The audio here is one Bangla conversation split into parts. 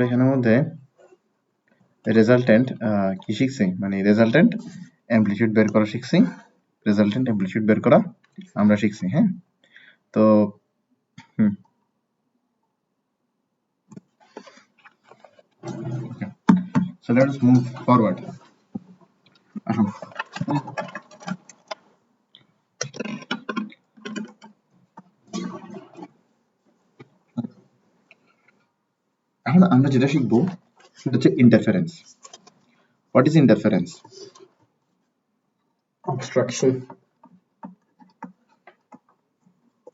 এখানের মধ্যে রেজাল্টেন্ট কি শিখছি, মানে রেজাল্টেন্ট অ্যামপ্লিটিউড বের করা শিখছি, রেজাল্টেন্ট অ্যামপ্লিটিউড বের করা আমরা শিখছি। হ্যাঁ, তো so let us move forward. আসুন, এখন আমরা যেটা শিখবো সেটা হচ্ছে interference. What is interference? Obstruction.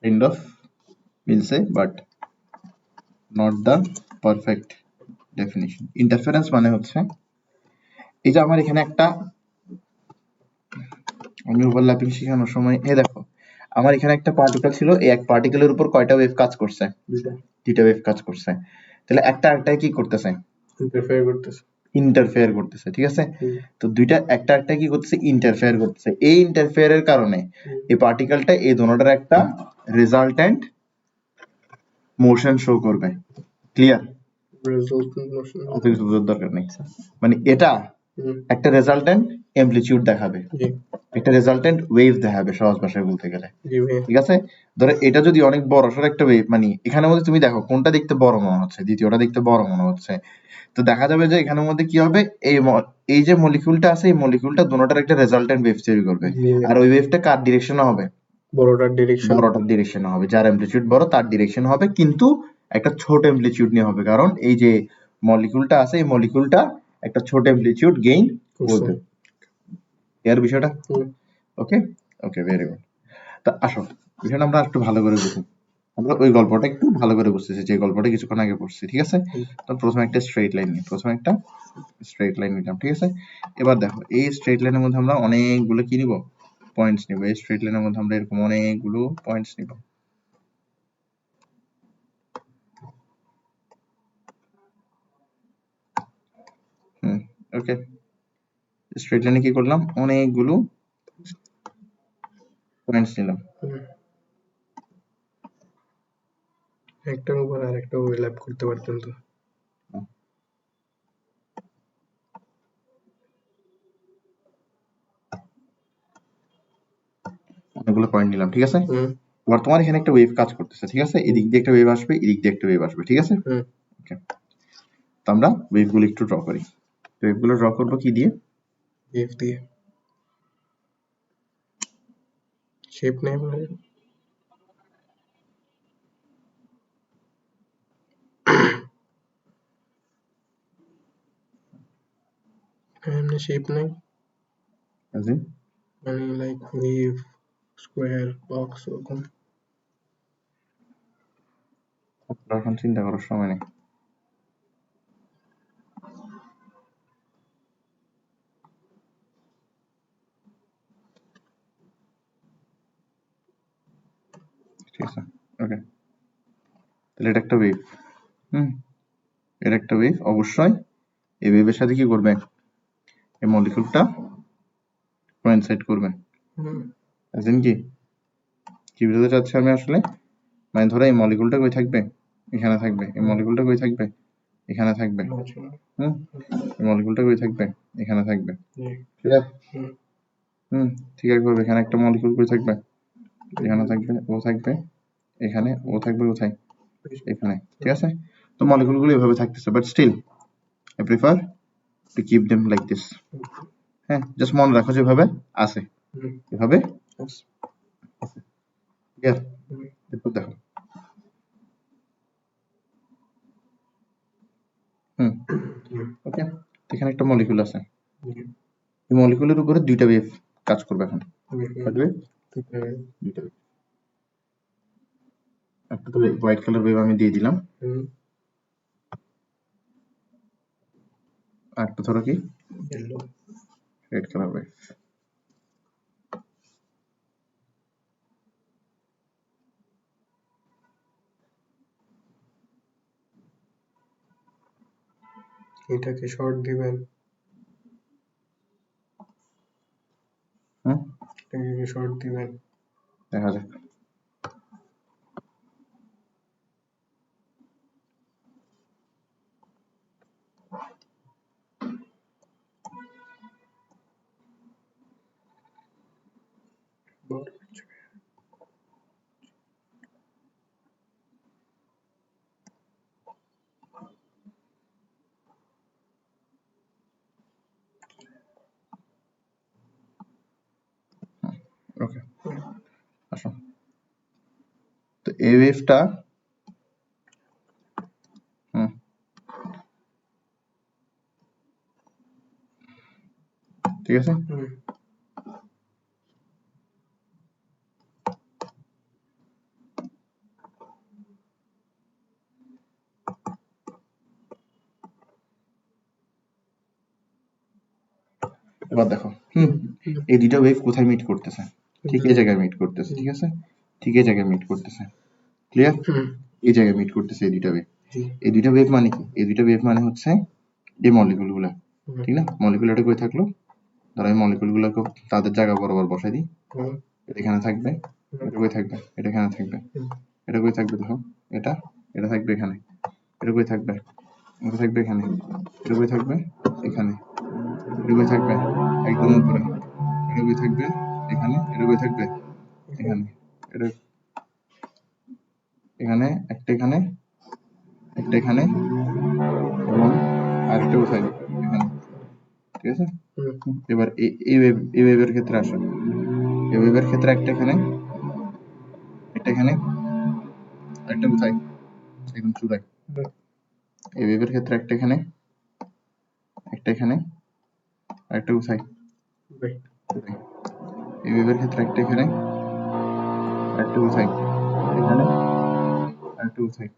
Kind of, we'll say, but not the perfect definition. Interference মানে হচ্ছে এই যে আমার এখানে একটা, আমি ওভারল্যাপিং শেখানোর সময় দেখো আমার এখানে একটা পার্টিকেল ছিল, এই এক পার্টিকেলের উপর কয়টা ওয়েভ কাজ করছে? দুইটা ওয়েভ কাজ করছে। তাহলে একটা আরেকটায় কি করতেছে? ইন্টারফেয়ার করতেছে, ঠিক আছে? তো দুইটা একটা একটা কি করতেছে? ইন্টারফেয়ার করতেছে। এই ইন্টারফেয়ারের কারণে এই পার্টিকেলটা এই দুটোটার একটা রেজাল্টেন্ট মোশন শো করবে। ক্লিয়ার? Resultant motion. অত কিছু বোঝার দরকার নেই, মানে এটা একটা রেজাল্টেন্ট অ্যামপ্লিটিউড দেখাবে, একটা রেজাল্টেন্ট ওয়েভ দেখাবে, সহজ ভাষায় বলতে গেলে। ঠিক আছে, ধরো এটা যদি অনেক বড় সড় একটা ওয়েভ, মানে এখানের মধ্যে তুমি দেখো কোনটা দেখতে বড় মনে হচ্ছে, দ্বিতীয়টা দেখতে বড় মনে হচ্ছে, তো দেখা যাবে যে এখানের মধ্যে কি হবে, এই যে মলিকিউলটা আছে এই মলিকিউলটা দুটোটার একটা রেজাল্টেন্ট ওয়েভ তৈরি করবে, আর ওই ওয়েভটা কার ডিরেকশনে হবে? বড়টার ডিরেকশনে হবে, যার অ্যামপ্লিটিউড বড় তার ডিরেকশন হবে, কিন্তু একটা ছোট অ্যামপ্লিটিউড নিয়ে হবে, কারণ এই যে মলিকিউলটা আছে এই মলিকিউলটা একটা ছোট অ্যামপ্লিটিউড গেইন করবে। এর বিষয়টা ওকে ওকে, ভেরি গুড। তা আসো বিষয়টা আমরা একটু ভালো করে বুঝি, আমরা ওই গল্পটা একটু ভালো করে বুঝতেছি যে গল্পটা কিছুক্ষণ আগে পড়ছি। ঠিক আছে, তো প্রথমে একটা স্ট্রেট লাইন নিলাম। ঠিক আছে, এবার দেখো এই স্ট্রেট লাইনের মধ্যে আমরা অনেকগুলো কি নিব? পয়েন্টস নিব। এই স্ট্রেট লাইনের মধ্যে আমরা এরকম অনেকগুলো পয়েন্টস নিব। ওকে, স্ট্রেট লাইনে কি করলাম? অনেকগুলো পয়েন্টস নিলাম। একটার উপর আরেকটা ওভারল্যাপ করতে পারতেন তো। অনেকগুলো পয়েন্ট নিলাম। ঠিক আছে, বর্তমানে এখানে একটা ওয়েভ কাজ করতেছে। ঠিক আছে, এদিক দিয়ে একটা ওয়েভ আসবে, এদিক দিয়ে একটা ওয়েভ আসবে। ঠিক আছে, ওকে, তো আমরা ওয়েভগুলো একটু ড্র করি। ওয়েভগুলো ড্র করবো কি দিয়ে? ওয়েভ দিয়ে। শেপ নেই মানে এমনি শেপ নেই, মানে লাইক ওয়েভ, স্কোয়ার, বক্স ওরকম। এখন চিন্তা করার সময় নেই। ঠিক আছে, ওকে, তাহলে এটা একটা ওয়েভ। এটা একটা ওয়েভ, অবশ্যই এই ওয়েভের সাথে কি করবে? এই মলিকিউলটা কোইনসাইড করবে। কি বুঝতে চাচ্ছি আমি আসলে? মানে ধরো এই মলিকিউলটা কই থাকবে? এখানে থাকবে। এই মলিকিউলটা কই থাকবে? এখানে থাকবে। এই মলিকিউলটা কই থাকবে? এখানে থাকবে। ক্লিয়ার? ঠিক আছে, এখানে একটা মলিকিউল কই থাকবে? এখানে থাকবে, ও থাকবে এখানে, ও থাকবে কোথায়? এখানে। ঠিক আছে, তো মলিকিউলগুলো এভাবে থাকতেছে, but still I prefer to keep them like this. হ্যাঁ, জাস্ট মনে রাখো যেভাবে আছে এভাবে। ক্লিয়ার? এরপর দেখো, ওকে, এখানে একটা মলিকিউল আছে, এই মলিকিউলের উপরে দুইটা ওয়েভ কাজ করবে। এখন দুইটা ওয়েভ, একটা তো হোয়াইট কালার ওয়েভ আমি দিয়ে দিলাম, আর একটা ধরো কি রেড কালার ওয়েভ। এটাকে শর্ট দিবেন, এটাকে শর্ট দিবেন, দেখা যাক। ওকে, আসো। তো এই ওয়েভটা ঠিক আছে, এবার দেখো এই দুইটা ওয়েভ কোথায় মিট করতেছে? ঠিক এই জায়গায় মিট করতেছে, ঠিক আছে, ঠিক এই জায়গায় মিট করতেছে, ক্লিয়ার? এই জায়গায় মিট করতেছে এই দুইটা ওয়েভ। এই দুইটা ওয়েভ মানে কি? এই দুইটা ওয়েভ মানে হচ্ছে এই মলিকুল গুলা, ঠিক না? মলিকুল এটা কই থাকলো, ধরো এই মলিকুল গুলোকে তাদের জায়গা বরাবর বসাই দিই, এটা এখানে থাকবে, এটা কই থাকবে, এটা এখানে থাকবে, এটা কই থাকবে, দেখো এটা, এটা থাকবে এখানে, এটা কই থাকবে, এটা থাকবে এখানে, এটা কই থাকবে এখানে, এটা কই থাকবে একদম উপরে, এটা কই থাকবে এখানে, এটা কই থাকবে এখানে, এটা এখানে, একটা এখানে, একটা এখানে, এবং আরেকটা কোথায় এখানে, ঠিক আছে? এবার এই ওয়েভের ক্ষেত্রে আসো, এই ওয়েভের ক্ষেত্রে একটা এখানে, একটা এখানে, একটা কোথায় একদম চূড়ায়। এই ওয়েভের ক্ষেত্রে একটা এখানে, একটা এখানে, আরেকটা কোথায়, এই ওয়েভের ক্ষেত্রে একটা এখানে, আরেকটা কোথায় এখানে, আরেকটা কোথায়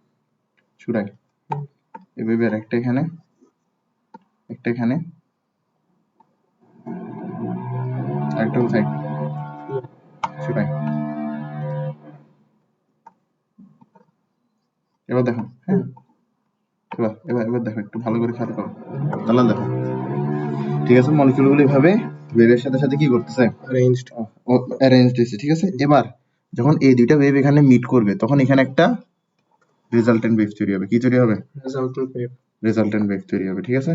চূড়ায়। এই ওয়েভের একটা এখানে, একটা এখানে, আরেকটা কোথায় চূড়ায়। এবার দেখো, হ্যাঁ, এবার এবার এবার দেখো, একটু ভালো করে খেয়াল করো, তাহলে দেখো, ঠিক আছে, মলিকিউলগুলো এইভাবে ওয়েভের সাথে সাথে কি করতেছে, অ্যারেঞ্জড হয়েছে, ঠিক আছে? এবার যখন এই দুইটা ওয়েভ এখানে মিট করবে, তখন এখানে একটা রেজাল্টেন্ট ওয়েভ তৈরি হবে। কি তৈরি হবে? রেজাল্টেন্ট ওয়েভ তৈরি হবে, ঠিক আছে?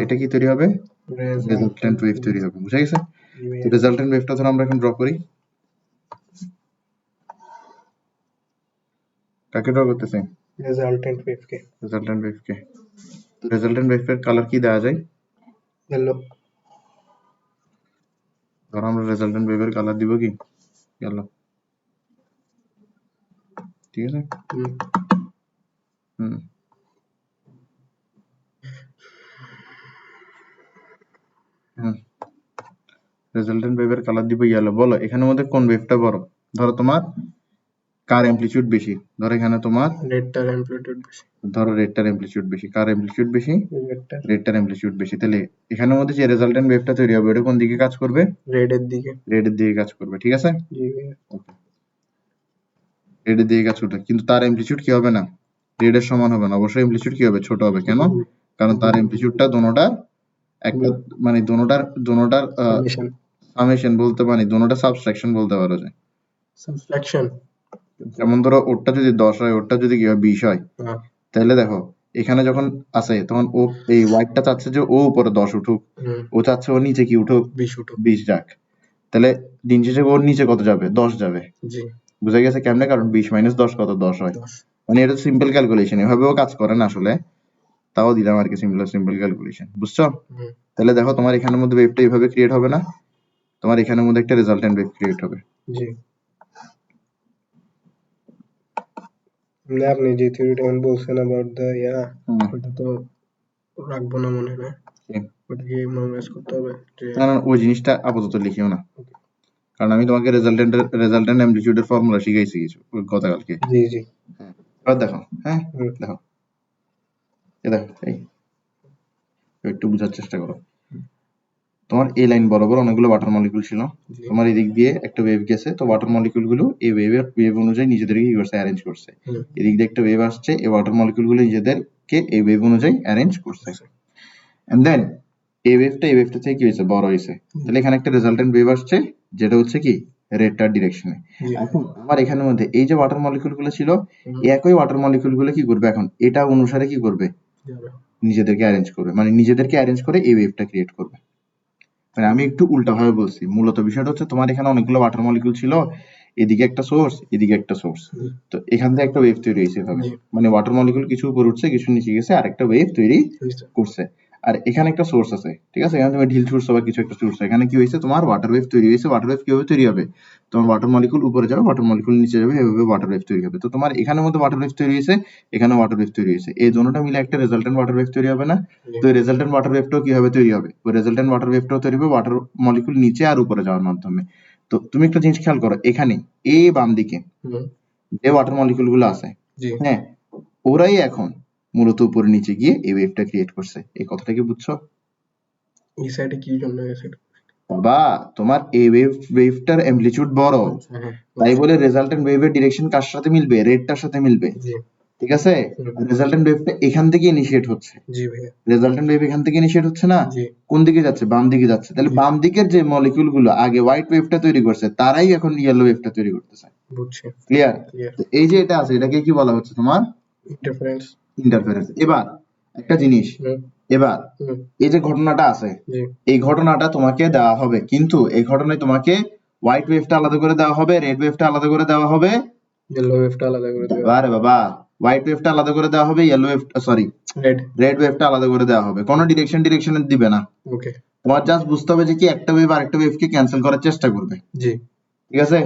এটা কি তৈরি হবে? রেজাল্টেন্ট ওয়েভ তৈরি হবে, বুঝা গেছে? তো রেজাল্টেন্ট ওয়েভটা ধরো আমরা এখন ড্র করি, কাকে ড্র করতেছি? রেজাল্টেন্ট ওয়েভকে। রেজাল্টেন্ট ওয়েভকে। তো রেজাল্টেন্ট ওয়েভের কালার কি দেওয়া যায়? ইয়েলো। ধরো আমরা রেজাল্টেন্ট ওয়েভের কালার দিব কি? ইয়েলো, ঠিক আছে? রেজাল্টেন্ট ওয়েভের কালার দিব ইয়েলো। বলো এখানের মধ্যে কোন ওয়েভটা বড়? ধরো তোমার কার অ্যামপ্লিটিউড বেশি? ধরো এখানে তোমার রেডটার অ্যামপ্লিটিউড বেশি। ধরো রেডটার অ্যামপ্লিটিউড বেশি। কার অ্যামপ্লিটিউড বেশি? রেডটার অ্যামপ্লিটিউড বেশি। তাহলে এখানের মধ্যে যে রেজাল্টেন্ট ওয়েভটা তৈরি হবে ওটা কোন দিকে কাজ করবে? রেডের দিকে। রেডের দিকে কাজ করবে, ঠিক আছে? জি ভাইয়া। ওকে, রেডের দিকে কাজ করবে, কিন্তু তার অ্যামপ্লিটিউড কি হবে না? রেডের সমান হবে না, অবশ্যই অ্যামপ্লিটিউড কি হবে? ছোট হবে। কেন? কারণ তার অ্যামপ্লিটিউডটা দোনোটার একটা, মানে দোনোটার সামেশন বলতে পারি, দোনোটা সাবট্রাকশন বলতে পারো যায়। সাবট্রাকশন। যেমন ধরো ওরটা যদি 10 হয়, ওরটা যদি কি হয় 20 হয়, তাহলে দেখো এখানে যখন আছে তখন ও এই হোয়াইটটা চাচ্ছে যে ও উপরে 10 উঠুক, ও চাচ্ছে ও নিচে কি উঠুক? 20 যাক। তাহলে দিন শেষে ওর নিচে কত যাবে? 10 যাবে। জি, বুঝা গেছে কেমনে? কারণ 20 - 10 কত? 10 হয়। মানে এটা সিম্পল ক্যালকুলেশন, এভাবেও কাজ করে না আসলে, তাও দিলাম আর কি সিম্পল ক্যালকুলেশন, বুঝছো? তাহলে দেখো তোমার এখানের মধ্যে ওয়েভটা এইভাবে ক্রিয়েট হবে না, তোমার এখানের মধ্যে একটা রেজাল্টেন্ট ওয়েভ ক্রিয়েট হবে। জি। আপনি যে থিওরিটা বলছেন अबाउट দ্য ওটা তো রাখবো না মনে হয়, ওটা কি মেমোরাইজ করতে হবে? না না, ওই জিনিসটা আপাতত লিখিও না, কারণ আমি তোমাকে রেজাল্টেন্ট অ্যামপ্লিটিউডের ফর্মুলা শিখাইছি কিছু গতকালকে। জি জি। এবার দেখো, হ্যাঁ দেখো, দেখো এই একটু বোঝার চেষ্টা করো। তোমার এই লাইন বরাবর অনেকগুলো ওয়াটার মলিকুল ছিল, তোমার এদিক দিয়ে একটা ওয়েভ গেছে, তো ওয়াটার মলিকুল গুলো এই ওয়েভ অনুযায়ী নিজেদেরকে কি করছে? অ্যারেঞ্জ করছে। এদিক দিয়ে একটা ওয়েভ আসছে, এই ওয়াটার মলিকুল গুলো নিজেদেরকে এই ওয়েভ অনুযায়ী অ্যারেঞ্জ করছে, এন্ড দেন এই ওয়েভটা থেকে কি হয়েছে? বড় হয়েছে। তাহলে এখানে একটা রেজাল্টেন্ট ওয়েভ আসছে, যেটা হচ্ছে কি রেডটার ডিরেকশনে। এখন আমার এখানের মধ্যে এই যে ওয়াটার মলিকুল গুলো ছিল, একই ওয়াটার মলিকুল গুলো কি করবে? এখন এটা অনুসারে কি করবে? নিজেদেরকে অ্যারেঞ্জ করবে, মানে নিজেদেরকে অ্যারেঞ্জ করে এই ওয়েভটা ক্রিয়েট করবে। মানে আমি একটু উল্টা ভাবে বলছি, মূলত বিষয়টা হচ্ছে তোমার এখানে অনেকগুলো ওয়াটার মলিকুল ছিল, এদিকে একটা সোর্স, এদিকে একটা সোর্স, তো এখান থেকে একটা ওয়েভ তৈরি হয়েছে এভাবে, মানে ওয়াটার মলিকুল কিছু উপরে উঠছে কিছু নিচে গেছে আর একটা ওয়েভ তৈরি করছে। আর এখানে একটা সোর্স আছে, ঠিক আছে, এখানে তুমি ঢিল ছুটছো বা কিছু একটা ছুটছো, এখানে কি হয়েছে তোমার ওয়াটার ওয়েভ তৈরি হয়েছে। ওয়াটার ওয়েভ কিভাবে তৈরি হবে, তোমার ওয়াটার মলিকুল উপরে যাবে, ওয়াটার মলিকুল নিচে যাবে, এভাবে ওয়াটার ওয়েভ তৈরি হবে। তো তোমার এখানের মধ্যে ওয়াটার ওয়েভ তৈরি হয়েছে, এখানে ওয়াটার ওয়েভ তৈরি হয়েছে, এই দুটোটা মিলে একটা রেজাল্টেন্ট ওয়াটার ওয়েভ তৈরি হবে না? তো এই রেজাল্টেন্ট ওয়াটার ওয়েভটাও কিভাবে তৈরি হবে, ওই রেজাল্টেন্ট ওয়াটার ওয়েভটাও তৈরি হবে ওয়াটার মলিকুল নিচে আর উপরে যাওয়ার মাধ্যমে। তো তুমি একটা জিনিস খেয়াল করো, এখানে এই বাম দিকে যে ওয়াটার মলিকুল গুলো আছে, হ্যাঁ, ওরাই এখন মূলত উপরে নিচে গিয়ে এই ওয়েভটা ক্রিয়েট করছে। এই কথাটা কি বুঝছো? এই সাইডে কি জন্য গেছে বাবা, তোমার এই ওয়েভটার অ্যামপ্লিটিউড বড়, তাই বলে রেজাল্টেন্ট ওয়েভের ডিরেকশন কার সাথে মিলবে, রেডটার সাথে মিলবে, ঠিক আছে? রেজাল্টেন্ট ওয়েভটা এখান থেকে ইনিশিয়েট হচ্ছে, জি ভাইয়া, রেজাল্টেন্ট ওয়েভ এখান থেকে ইনিশিয়েট হচ্ছে না, কোন দিকে যাচ্ছে, বাম দিকে যাচ্ছে। তাহলে বাম দিকের যে মলিকিউল গুলো আগে হোয়াইট ওয়েভটা তৈরি করছে তারাই এখন ইয়েলো ওয়েভটা তৈরি করতেছে। বুঝছি, ক্লিয়ার? এই যে এটা আছে, এটাকে কি বলা হচ্ছে তোমার ইন্টারফারেন্স। ইন্টারফারেন্স। এবার একটা জিনিস, এবার এই যে ঘটনাটা আছে, এই ঘটনাটা তোমাকে দেওয়া হবে, কিন্তু এই ঘটনায় তোমাকে হোয়াইট ওয়েভটা আলাদা করে দেওয়া হবে, রেড ওয়েভটা আলাদা করে দেওয়া হবে, ইয়েলো ওয়েভটা আলাদা করে দেওয়া আরে বাবা, হোয়াইট ওয়েভটা আলাদা করে দেওয়া হবে, ইয়েলো ওয়েভ সরি রেড ওয়েভটা আলাদা করে দেওয়া হবে, কোনো ডিরেকশন দিবে না। ওকে, তোমার জাস্ট বুঝতে হবে যে কি একটা ওয়েভ আরেকটা ওয়েভকে ক্যান্সেল করার চেষ্টা করবে, জি, ঠিক আছে?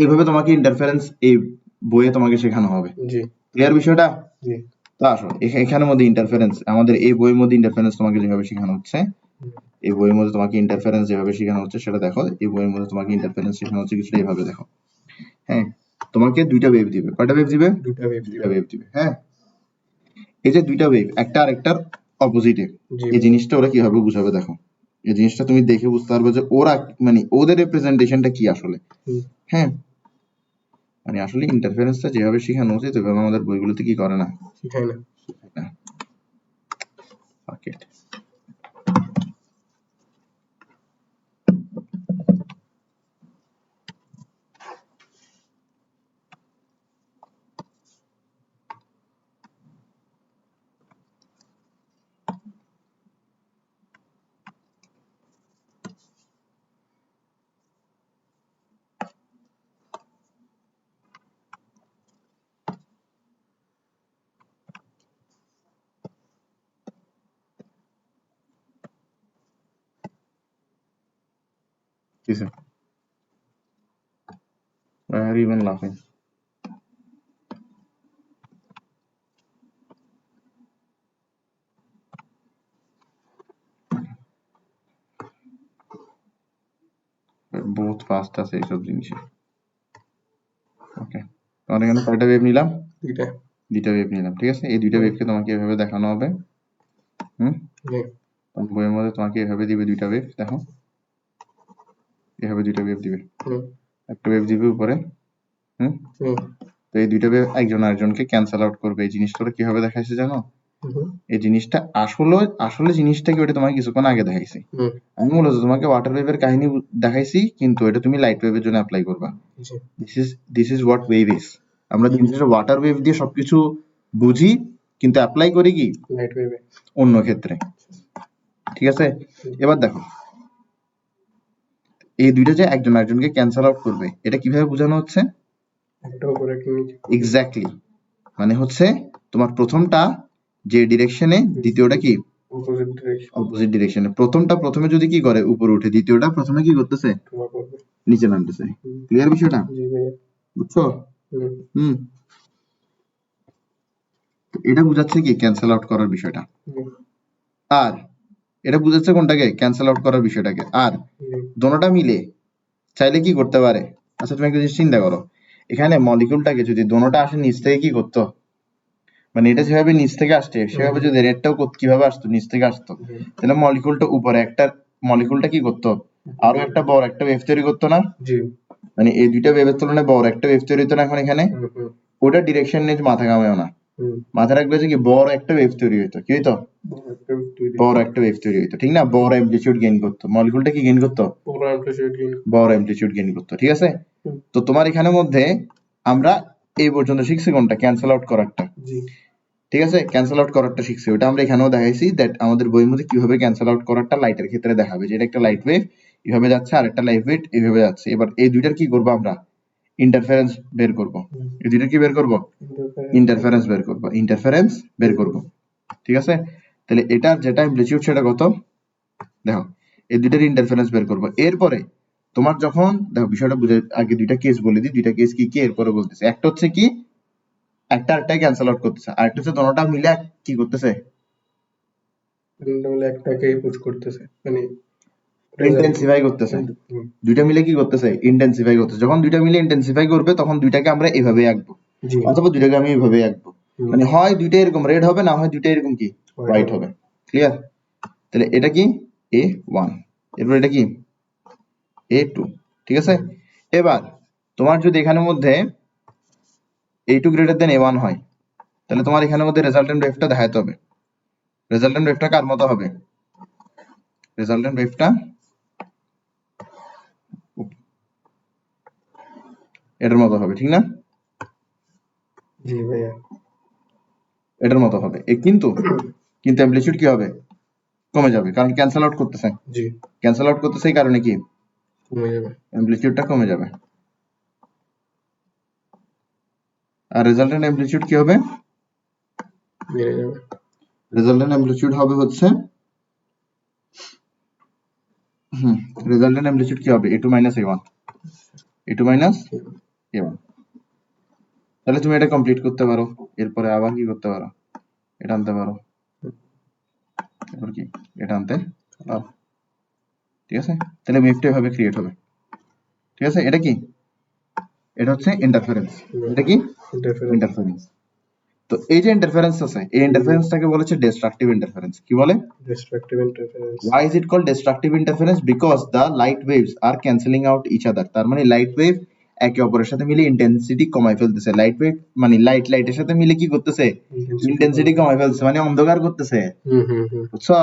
এইভাবে তোমাকে ইন্টারফারেন্স এই বইয়ে তোমাকে শেখানো হবে। জি, ক্লিয়ার বিষয়টা? জি। তো আসো এখানের মধ্যে ইন্টারফারেন্স, আমাদের এই বইয়ের মধ্যে ইন্টারফারেন্স তোমাকে যেভাবে শেখানো হচ্ছে, এই বইয়ের মধ্যে তোমাকে ইন্টারফারেন্স যেভাবে শেখানো হচ্ছে সেটা দেখো। এই বইয়ের মধ্যে তোমাকে ইন্টারফারেন্স শেখানো হচ্ছে কিছুটা এইভাবে দেখো, হ্যাঁ, তোমাকে দুইটা ওয়েভ দিবে, কয়টা ওয়েভ দিবে? দুইটা ওয়েভ দিবে, হ্যাঁ। এই যে দুইটা ওয়েভ, একটা আরেকটার অপোজিটে, এই জিনিসটা ওরা কিভাবে বুঝাবে দেখো, এই জিনিসটা তুমি দেখে বুঝতে পারবে যে ওরা মানে ওদের রিপ্রেজেন্টেশনটা কি আসলে, হ্যাঁ। মানে আসলে ইন্টারফারেন্সটা যেভাবে শেখানো উচিত সেভাবে আমাদের বইগুলোতে কি করে না, শেখায় না। ওকে, কিসে? Why are you even laughing? বহুত ফাস্ট আছে এইসব জিনিসে। ওকে, তোমার এখানে কয়টা ওয়েভ নিলাম? দুইটা ওয়েভ নিলাম, ঠিক আছে। এই দুইটা ওয়েভকে তোমাকে এভাবে দেখানো হবে, বইয়ের মধ্যে তোমাকে এভাবে দিবে দুইটা ওয়েভ, দেখো এভাবে দুইটা ওয়েভ দিবে, একটা ওয়েভ দিবে উপরে, তো এই দুইটা ওয়েভ একজন আরেকজনকে ক্যান্সেল আউট করবে। এই জিনিসটা ওরা কিভাবে দেখাইছে জানো? এই জিনিসটা আসলে জিনিসটা কি, ওটা তোমাকে কিছুক্ষণ আগে দেখাইছি। আমি মূলত তোমাকে ওয়াটার ওয়েভের কাহিনী দেখাইছি, কিন্তু এটা তুমি লাইট ওয়েভের জন্য অ্যাপ্লাই করবা। This is what wave is. আমরা জিনিসটা ওয়াটার ওয়েভ দিয়ে সবকিছু বুঝি, কিন্তু অ্যাপ্লাই করি কি লাইট ওয়েভে, অন্য ক্ষেত্রে, ঠিক আছে। এবার দেখো, এই দুইটা যে একজন আরেকজনকে ক্যান্সেল আউট করবে, এটা কিভাবে বোঝানো হচ্ছে? এক্স্যাক্টলি, মানে হচ্ছে তোমার প্রথমটা যে ডিরেকশনে, দ্বিতীয়টা কি অপোজিট ডিরেকশনে। প্রথমে যদি কি করে উপরে উঠে, দ্বিতীয়টা প্রথমে কি করতেছে নিচে নামতেছে। ক্লিয়ার বিষয়টা? বুঝছো? এটা বুঝাচ্ছে কি ক্যান্সেল আউট করার বিষয়টা, আর এটা বুঝাচ্ছে কোনটাকে, ক্যান্সেল আউট করার বিষয়টাকে। আর দোনোটা মিলে চাইলে কি করতে পারে, আচ্ছা তুমি একটা জিনিস চিন্তা করো, এখানে মলিকিউলটাকে যদি দোনোটা আসে নিচ থেকে কি করতো, মানে এটা যেভাবে নিচ থেকে আসছে সেভাবে যদি রেডটাও কিভাবে আসতো, নিচ থেকে আসতো, তাহলে মলিকিউলটা উপরে একটা মলিকিউলটা কি করতো, আরো একটা বড় একটা ওয়েভ তৈরি করতো না? মানে এই দুইটা ওয়েভের তুলনায় বড় একটা ওয়েভ তৈরি হতো না এখন এখানে? ওটা ডিরেকশন নিয়ে মাথা ঘামায়ও না, মাথা রাখবে যে কি বড় একটা ওয়েভ তৈরি হইতো, কি হইতো, বড় একটা ওয়েভ তৈরি হইতো, ঠিক না? বড় অ্যামপ্লিটিউড গেইন করতো, মলিকিউলটা কি গেইন করতো, বড় অ্যামপ্লিটিউড গেইন করতো, ঠিক আছে। তো তোমার এখানের মধ্যে আমরা এই পর্যন্ত শিখছি কোনটা, ক্যান্সেল আউট করারটা। ঠিক আছে, ক্যান্সেল আউট করারটা শিখছি, ওটা আমরা এখানেও দেখাইছি দ্যাট আমাদের বইয়ের মধ্যে কিভাবে ক্যান্সেল আউট করারটা লাইটের ক্ষেত্রে দেখাবে, যেটা একটা লাইট ওয়েভ এইভাবে যাচ্ছে আর একটা লাইট ওয়েভ এইভাবে যাচ্ছে। এবার এই দুইটার কি করবো আমরা, ইন্টারফারেন্স বের করব। এই দুইটার কি বের করব, ইন্টারফারেন্স বের করব, ইন্টারফারেন্স বের করব। ঠিক আছে, তাহলে এটা যেটা অ্যামপ্লিটিউড সেটা কত, দেখো এই দুইটার ইন্টারফারেন্স বের করব। এরপরে তোমার যখন দেখো বিষয়টা বুঝে আগে দুইটা কেস বলে দিই, দুইটা কেস কি কি এরপরে বলতেছে। একটা হচ্ছে কি একটা আরেকটাই ক্যান্সেল আউট করতেছে, আরেকটা হচ্ছে দোনোটা মিলে কি করতেছে, একটাকেই পুশ করতেছে, মানে ইন্টেন্সিফাই করতেছে। দুইটা মিলে কি করতেছে, ইন্টেন্সিফাই করতেছে। যখন দুইটা মিলে ইন্টেন্সিফাই করবে তখন দুইটাকে আমরা এভাবে আঁকবো, অথবা দুইটাকে আমি এভাবে আঁকবো, মানে হয় দুইটা এরকম রেড হবে, না হয় দুইটা এরকম কি হোয়াইট হবে। ক্লিয়ার? তাহলে এটা কি A1, এরপর এটা কি A2। ঠিক আছে, এবার তোমার যদি এখানের মধ্যে A2 গ্রেটার দেন A1 হয়, তাহলে তোমার এখানের মধ্যে রেজাল্টেন্ট ওয়েভটা দেখাতে হবে। রেজাল্টেন্ট ওয়েভটা কার মতো হবে, রেজাল্টেন্ট ওয়েভটা এটার মতো হবে, ঠিক না? জি ভাইয়া, এটার মতো হবে। কিন্তু অ্যামপ্লিটিউড কি হবে, কমে যাবে, কারণ ক্যান্সেল আউট করতেছে। জি, ক্যান্সেল আউট করতেছে এই কারণে কি কমে যাবে, অ্যামপ্লিটিউডটা কমে যাবে। আর রেজাল্টেন্ট অ্যামপ্লিটিউড কি হবে, বেড়ে যাবে। রেজাল্টেন্ট অ্যামপ্লিটিউড হবে হচ্ছে রেজাল্টেন্ট অ্যামপ্লিটিউড কি হবে, A2 minus A1, A2 minus A1। তাহলে তুমি এটা কমপ্লিট করতে পারো, এরপরে আবার কি করতে পারো, এটা আনতে পারো, এরপর কি এটা আনতে পারো। ঠিক আছে, তাহলে ওয়েভটা এভাবে ক্রিয়েট হবে। ঠিক আছে, এটা কি, এটা হচ্ছে ইন্টারফারেন্স। এটা কি ইন্টারফারেন্স। তো এই যে ইন্টারফারেন্স আছে, এই ইন্টারফারেন্সটাকে বলেছে ডিস্ট্রাকটিভ ইন্টারফারেন্স। কি বলে, destructive interference. why is it called destructive interference? Because the light waves are cancelling out each other। তার মানে লাইট ওয়েভ একে অপরের সাথে মিলে ইন্টেন্সিটি কমায় ফেলতেছে। লাইট ওয়েভ মানে লাইটের সাথে মিলে কি করতেছে, ইন্টেন্সিটি কমায় ফেলতেছে, মানে অন্ধকার করতেছে। বুঝছো,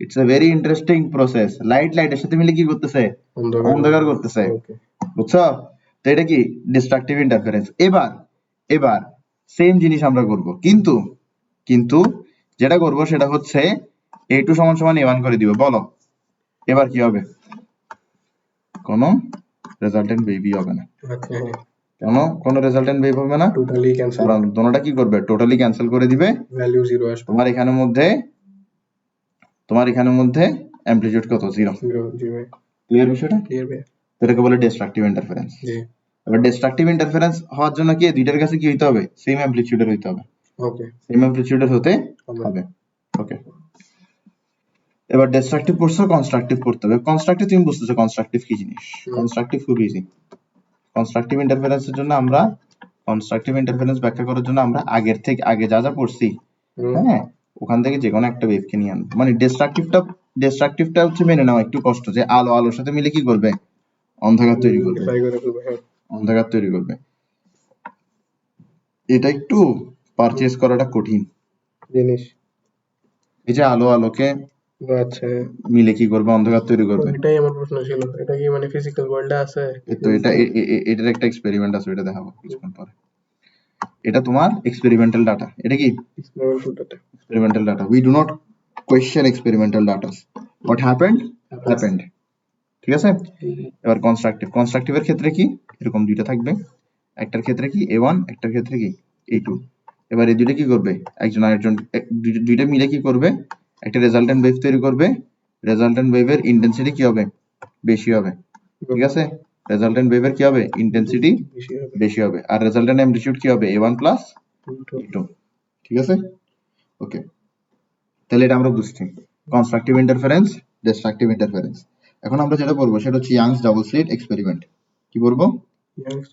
it's a very interesting process. লাইটের সাথে মিলে কি করতেছে, অন্ধকার করতেছে। বুঝছো, তো এটা কি ডিস্ট্রাকটিভ ইন্টারফারেন্স। এবার সেম জিনিস আমরা করব, কিন্তু যেটা করব সেটা হচ্ছে A2 সমান সমান A1 করে দিব। বলো এবার কি হবে, কোনো রেজাল্টেন্ট ওয়েভই হবে না। কেন কোনো রেজাল্টেন্ট ওয়েভ হবে না, টোটালি ক্যান্সেল, কারণ দোনোটা কি করবে, টোটালি ক্যান্সেল করে দিবে, ভ্যালু জিরো আসবে। তোমার এখানের মধ্যে অ্যামপ্লিটিউড কত, জিরো। জি ভাই, ক্লিয়ার বিষয়টা? ক্লিয়ার ভাই। এটাকে বলে ডিস্ট্রাকটিভ ইন্টারফারেন্স। জি, এবার ডিস্ট্রাকটিভ ইন্টারফারেন্স হওয়ার জন্য কি দুইটার কাছে কি হইতে হবে, সেম অ্যামপ্লিটিউডের হইতে হবে। ওকে, সেম অ্যামপ্লিটিউডের হতে হবে। ওকে, এবার ডিস্ট্রাকটিভ পড়ছো, কনস্ট্রাকটিভ পড়তে হবে। কনস্ট্রাকটিভ তুমি বুঝতেছো কনস্ট্রাকটিভ কি জিনিস, কনস্ট্রাকটিভ খুব ইজি। কনস্ট্রাকটিভ ইন্টারফারেন্সের জন্য আমরা কনস্ট্রাকটিভ ইন্টারফারেন্স ব্যাখ্যা করার জন্য আমরা আগে যা পড়ছি, হ্যাঁ, ওখান থেকে যে কোনো একটা ওয়েভকে নিয়ে আনবো। মানে ডিস্ট্রাকটিভটা হচ্ছে মেনে নাও একটু কষ্ট, যে আলোর সাথে মিলে কি করবে, অন্ধকার তৈরি করবে, অন্ধকার তৈরি করবে। এটা একটু পারচেজ করাটা কঠিন জিনিস। এই যে আলোকে আচ্ছা, মিলে কি করবে, অন্ধকার তৈরি করবে। এটাই আমার প্রশ্ন ছিল, এটা কি মানে ফিজিক্যাল ওয়ার্ল্ডে আছে? তো এটার একটা এক্সপেরিমেন্ট আছে, এটা দেখাবো কিছুক্ষণ পরে। এটা তোমার এক্সপেরিমেন্টাল ডাটা। এটা কি experimental data. We do not question experimental data, what happened. ঠিক আছে, এবার কনস্ট্রাকটিভের ক্ষেত্রে কি এরকম দুইটা থাকবে, একটার ক্ষেত্রে কি A1, একটার ক্ষেত্রে কি A2। এবার এই দুইটা কি করবে, একজন আরেকজন দুইটা মিলে কি করবে, একটা রেজাল্টেন্ট ওয়েভ তৈরি করবে। রেজাল্টেন্ট ওয়েভের ইন্টেন্সিটি কি হবে, বেশি হবে। ঠিক আছে, রেজাল্টেন্ট ওয়েভের কি হবে, ইন্টেন্সিটি বেশি হবে, আর রেজাল্টেন্ট অ্যামপ্লিটিউড কি হবে, A1 প্লাস A2। ঠিক আছে, ওকে, তাহলে এটা আমরা বুঝছি কনস্ট্রাকটিভ ইন্টারফারেন্স, ডিস্ট্রাকটিভ ইন্টারফারেন্স। এখন আমরা যেটা পড়বো সেটা হচ্ছে ইয়াংস ডাবল স্লিট এক্সপেরিমেন্ট। কি পড়বো, Young's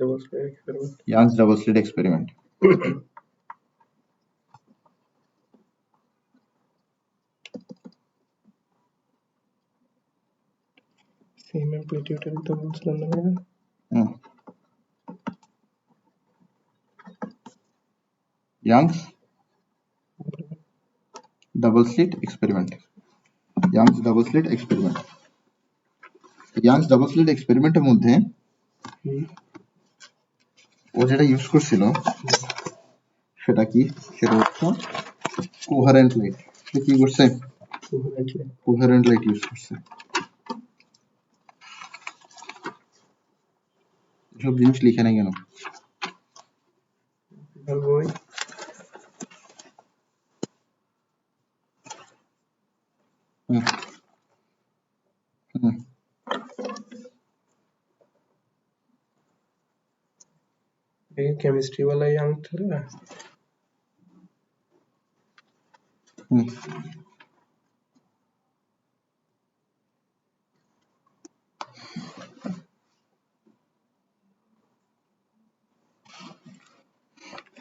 double slit experiment. Same অ্যামপ্লিটিউডের তো বলছিলাম না ভাই। Young's double slit experiment, Young's double slit experiment. Young's double slit এক্সপেরিমেন্টের মধ্যে ও যেটা ইউজ করছিল সেটা কি, সেটা হচ্ছে কোহারেন্ট লাইট কি করছে কোহারেন্টলি কোহারেন্ট লাইট ইউজ করছে সব জিনিস লিখে নাই কেন বই হুম হুম ये केमिस्ट्री वाला यांग था ना হুম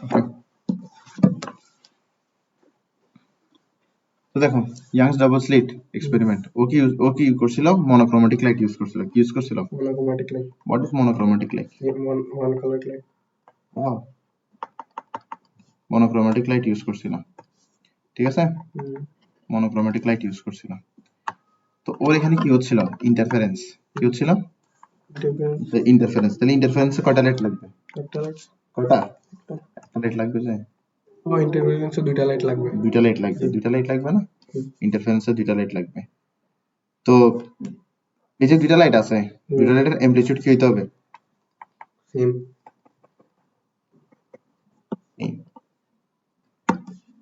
ওকে তো দেখো ইয়াংস ডাবল স্লিট এক্সপেরিমেন্ট ও কি করছিল মনোক্রোমেটিক লাইট ইউজ করছিল কি ইউজ করছিল monochromatic light what is monochromatic light one color light wow monochromatic light use করছিল ঠিক আছে মনোক্রোমেটিক লাইট ইউজ করছিল তো ওর এখানে কি হচ্ছিল ইন্টারফারেন্স কি হচ্ছিল ইন্টারফারেন্স তাহলে ইন্টারফারেন্সে কয়টা লাইট লাগবে কয়টা একটা লাইট লাগবে যে ও ইন্টারফারেন্সে দুইটা লাইট লাগবে দুইটা লাইট লাগবে না ইন্টারফারেন্সে দুইটা লাইট লাগবে তো এই যে দুইটা লাইট আছে দুইটা লাইটের অ্যামপ্লিটিউড কি হইতে হবে সেম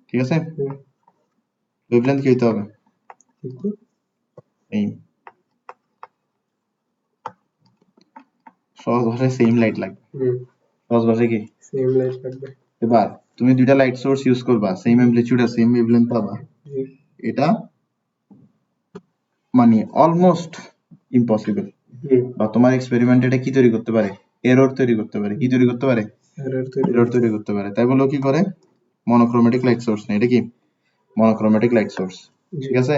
ঠিক আছে ওয়েভলেন্থ কি হইতে হবে এই সহজ ভাষায় সেম লাইট লাগবে সহজ ভাষায় কি সেম লাইট লাগবে এবার তুমি দুইটা লাইট সোর্স ইউজ করবা সেম অ্যামপ্লিটিউড আর সেম ওয়েভলেন্থ পাবা এটা মানে অলমোস্ট ইম্পসিবল বা তোমার এক্সপেরিমেন্ট এটা কি তৈরি করতে পারে এরর তৈরি করতে পারে কি তৈরি করতে পারে এরর তৈরি করতে পারে তাই বলো কি করে মনোক্রোমেটিক লাইট সোর্স নেই এটা কি মনোক্রোমেটিক লাইট সোর্স ঠিক আছে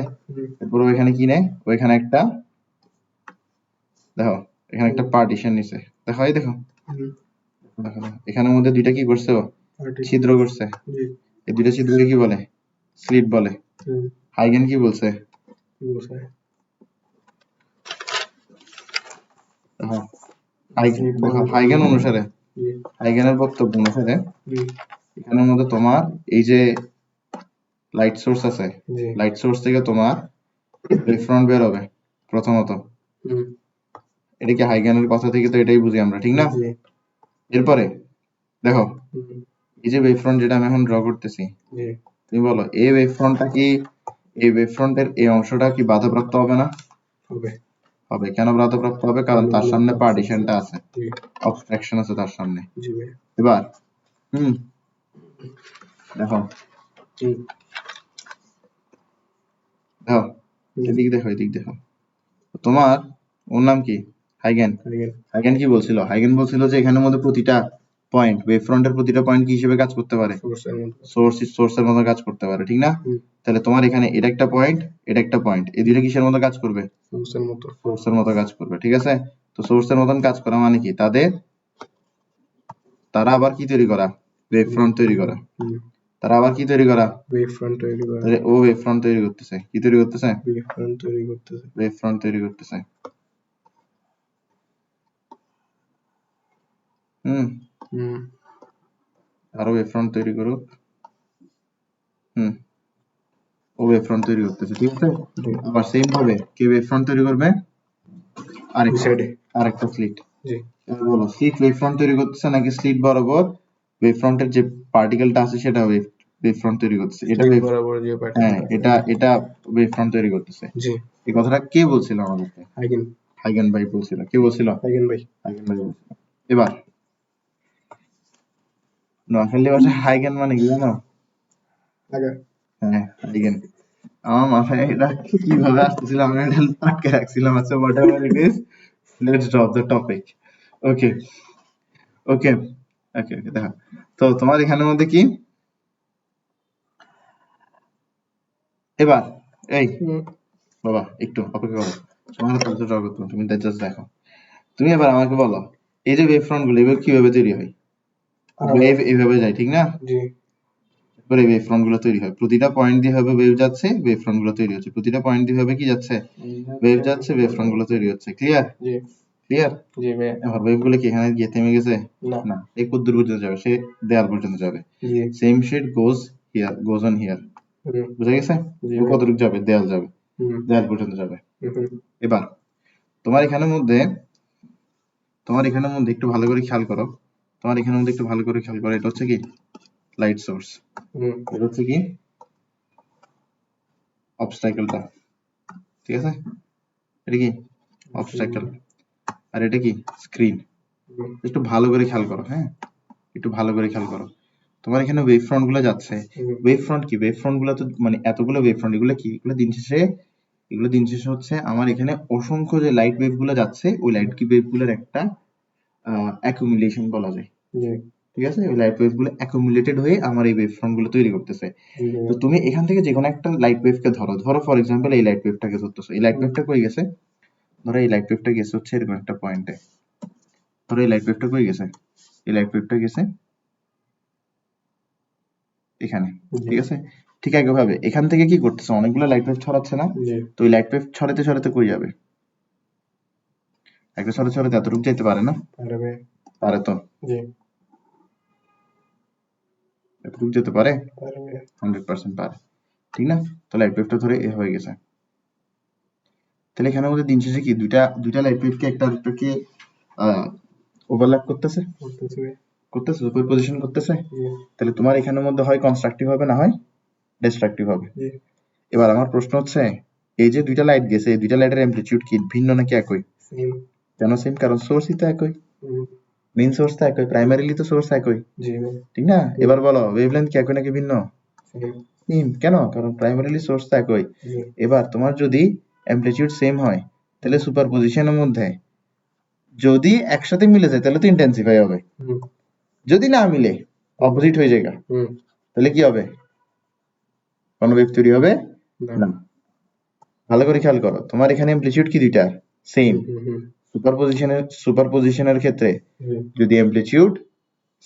এরপর ওইখানে কি নেয় ওইখানে একটা দেখো এখানে একটা পার্টিশন নিছে দেখো এই দেখো দেখো এখানের মধ্যে দুইটা কি করছে ও ছিদ্র করছে এই দুইটা ছিদ্রকে কি বলে স্লিট বলে হাইগেন কি বলছে হাইগেন অনুসারে হাইগেনের বক্তব্য অনুসারে এখানের মধ্যে তোমার এই যে লাইট সোর্স আছে লাইট সোর্স থেকে তোমার ওয়েভফ্রন্ট বের হবে প্রথমত এটা কি হাইগেনের কথা থেকে তো এটাই বুঝি আমরা ঠিক না এরপরে দেখো এই যে ওয়েভফ্রন্ট যেটা আমি এখন ড্র করতেছি তুমি বলো এই ওয়েভফ্রন্টটা কি এই ওয়েভফ্রন্টের এই অংশটা কি বাধাপ্রাপ্ত হবে না হবে কেন বাধাপ্রাপ্ত হবে কারণ তার সামনে পার্টিশনটা আছে অবস্ট্রাকশন আছে তার সামনে এবার দেখো দেখো এদিক দেখো তোমার ওর নাম কি হাইগেন কি বলছিল হাইগেন বলছিল যে এখানের মধ্যে প্রতিটা পয়েন্ট ওয়েভফ্রন্টের প্রতিটা পয়েন্ট কি হিসেবে কাজ করতে পারে সোর্সের মতো কাজ করতে পারে ঠিক না তাহলে তোমার এখানে এটা একটা পয়েন্ট এটা একটা পয়েন্ট এই দুইটা কিসের মতো কাজ করবে সোর্সের মতো কাজ করবে ঠিক আছে তো সোর্সের মতন কাজ করা মানে কি তারা আবার কি তৈরি করা ওয়েভফ্রন্ট তৈরি করা তারা আবার কি তৈরি করা ওয়েভফ্রন্ট তৈরি করা ও ওয়েভফ্রন্ট তৈরি করতেছে কি তৈরি করতেছে ওয়েভফ্রন্ট তৈরি করতেছে আরো ওয়েভফ্রন্ট তৈরি করুক ও ওয়েভফ্রন্ট তৈরি করতেছে ঠিক আছে আবার সেম ভাবে কি ওয়েভফ্রন্ট তৈরি করবে আরেকটা স্লিট বলো স্লিট ওয়েভফ্রন্ট তৈরি করতেছে নাকি স্লিট বরাবর ওয়েভফ্রন্টের যে পার্টিকেলটা আছে সেটা ওয়েভফ্রন্ট তৈরি করতেছে এটা বরাবর যে এটা ওয়েভফ্রন্ট তৈরি করতেছে এই কথাটা কে বলছিল আমাদেরকে হাইগেন ভাই বলছিল কে বলছিল হাইগেন ভাই বলছিল এবার নোয়াখালী ভাষায় হাইগেন মানে কি জানো হ্যাঁ হাইগেন আমার মাথায় এটা কিভাবে আসতেছিল আমি এটা আটকে রাখছিলাম আচ্ছা whatever it is let's drop the topic okay দেখো তো তোমার এখানের মধ্যে কি এবার এই বাবা একটু অপেক্ষা করো তোমার কাছে ড্র করতে তুমি জাস্ট দেখো তুমি এবার আমাকে বলো এই যে ওয়েভফ্রন্ট গুলো এগুলো কিভাবে তৈরি হয় ওয়েভ এইভাবে যায় ঠিক না এবারে ওয়েভফ্রন্ট গুলো তৈরি হয় প্রতিটা পয়েন্ট দিয়ে হবে ওয়েভ যাচ্ছে ওয়েভফ্রন্ট গুলো তৈরি হচ্ছে প্রতিটা পয়েন্ট দিয়ে হবে কি যাচ্ছে ওয়েভ যাচ্ছে ওয়েভফ্রন্ট গুলো তৈরি হচ্ছে ক্লিয়ার এবার ওয়েভ গুলো কি এখানে গিয়ে থেমে গেছে না এই কত দূর পর্যন্ত যাবে সে দেয়াল পর্যন্ত যাবে same shit goes on here বুঝা গেছে? জি ও কতটুকু যাবে? দেয়াল যাবে, হুম দেয়াল পর্যন্ত যাবে। হুম এবার তোমার এখানের মধ্যে একটু ভালো করে খেয়াল করো, এটা হচ্ছে কি লাইট সোর্স, হুম এটা হচ্ছে কি অবস্টাকেলটা, ঠিক আছে? এটা কি অবস্টাকেল, আর এটা কি স্ক্রিন। একটু ভালো করে খেয়াল করো, হ্যাঁ, একটু ভালো করে খেয়াল করো। তোমার এখানে ওয়েভ ফ্রন্ট গুলো যাচ্ছে, ওয়েভ ফ্রন্ট কি, ওয়েভ ফ্রন্ট গুলো তো মানে এতগুলো ওয়েভ ফ্রন্ট, এগুলো কি, এগুলো দিন শেষে হচ্ছে আমার এখানে অসংখ্য যে লাইট ওয়েভ গুলো যাচ্ছে, ওই লাইট ওয়েভ গুলোর একটা অ্যাকুমুলেশন বলা যায়, ঠিক আছে? ওই লাইট ওয়েভ গুলো অ্যাকুমুলেটেড হয়ে আমার এই ওয়েভ ফ্রন্ট গুলো তৈরি করতেছে। তো তুমি এখান থেকে যে কোনো একটা লাইট ওয়েভ কে ধরো ফর এক্সাম্পল এই লাইট ওয়েভটাকে ধরতেছো, এই লাইট ওয়েভটা কই গেছে? ধরো এই লাইট ওয়েভটা গেছে হচ্ছে এরকম একটা পয়েন্টে, ধরো এই লাইট ওয়েভটা কই গেছে? এই লাইট ওয়েভটা গেছে এখানে, ঠিক আছে? ঠিক একইভাবে এখান থেকে কি করতেছে, অনেকগুলো লাইট ওয়েভ ছড়াচ্ছে না? তো ওই লাইট ওয়েভ ছড়াতে ছড়াতে কই যাবে? একটা ছড়াতে ছড়াতে এতটুকু যেতে পারে না? পারে তো, এতটুকু যেতে পারে, 100% পারে, ঠিক না? তো লাইট ওয়েভটা ধরে এ হয়ে গেছে। তাহলে এখানে আমাদের দিন শেষে কি দুইটা লাইট ওয়েভকে একটা আরেকটাকে ওভারল্যাপ করতেছে, সুপারপজিশন করতেছে। তাহলে তোমার এখানের মধ্যে হয় কনস্ট্রাকটিভ হবে, না হয় ডিস্ট্রাকটিভ হবে। এবার আমার প্রশ্ন হচ্ছে, এই যে দুইটা লাইট গেছে, এই দুইটা লাইটের অ্যামপ্লিটিউড কি ভিন্ন নাকি একই? কেন সেম? কারণ সোর্সই তো একই, মেইন সোর্স তো একই, প্রাইমারিলি তো সোর্স একই, ঠিক না? এবার বলো ওয়েভলেন্থ কি একই নাকি ভিন্ন? সেম। কেন? কারণ প্রাইমারিলি সোর্স তো একই। এবার তোমার যদি অ্যামপ্লিটিউড সেম হয়, তাহলে সুপারপজিশনের মধ্যে যদি একসাথে মিলে যায় তাহলে তো ইন্টেন্সিফাই হবে, যদি না মিলে অপোজিট হয়ে যায়, তাহলে কি হবে? কোন ওয়েভ তৈরি হবে না। ভালো করে খেয়াল করো, তোমার এখানে অ্যামপ্লিটিউড কি দুইটা সেম, সুপারপজিশনের ক্ষেত্রে যদি অ্যামপ্লিটিউড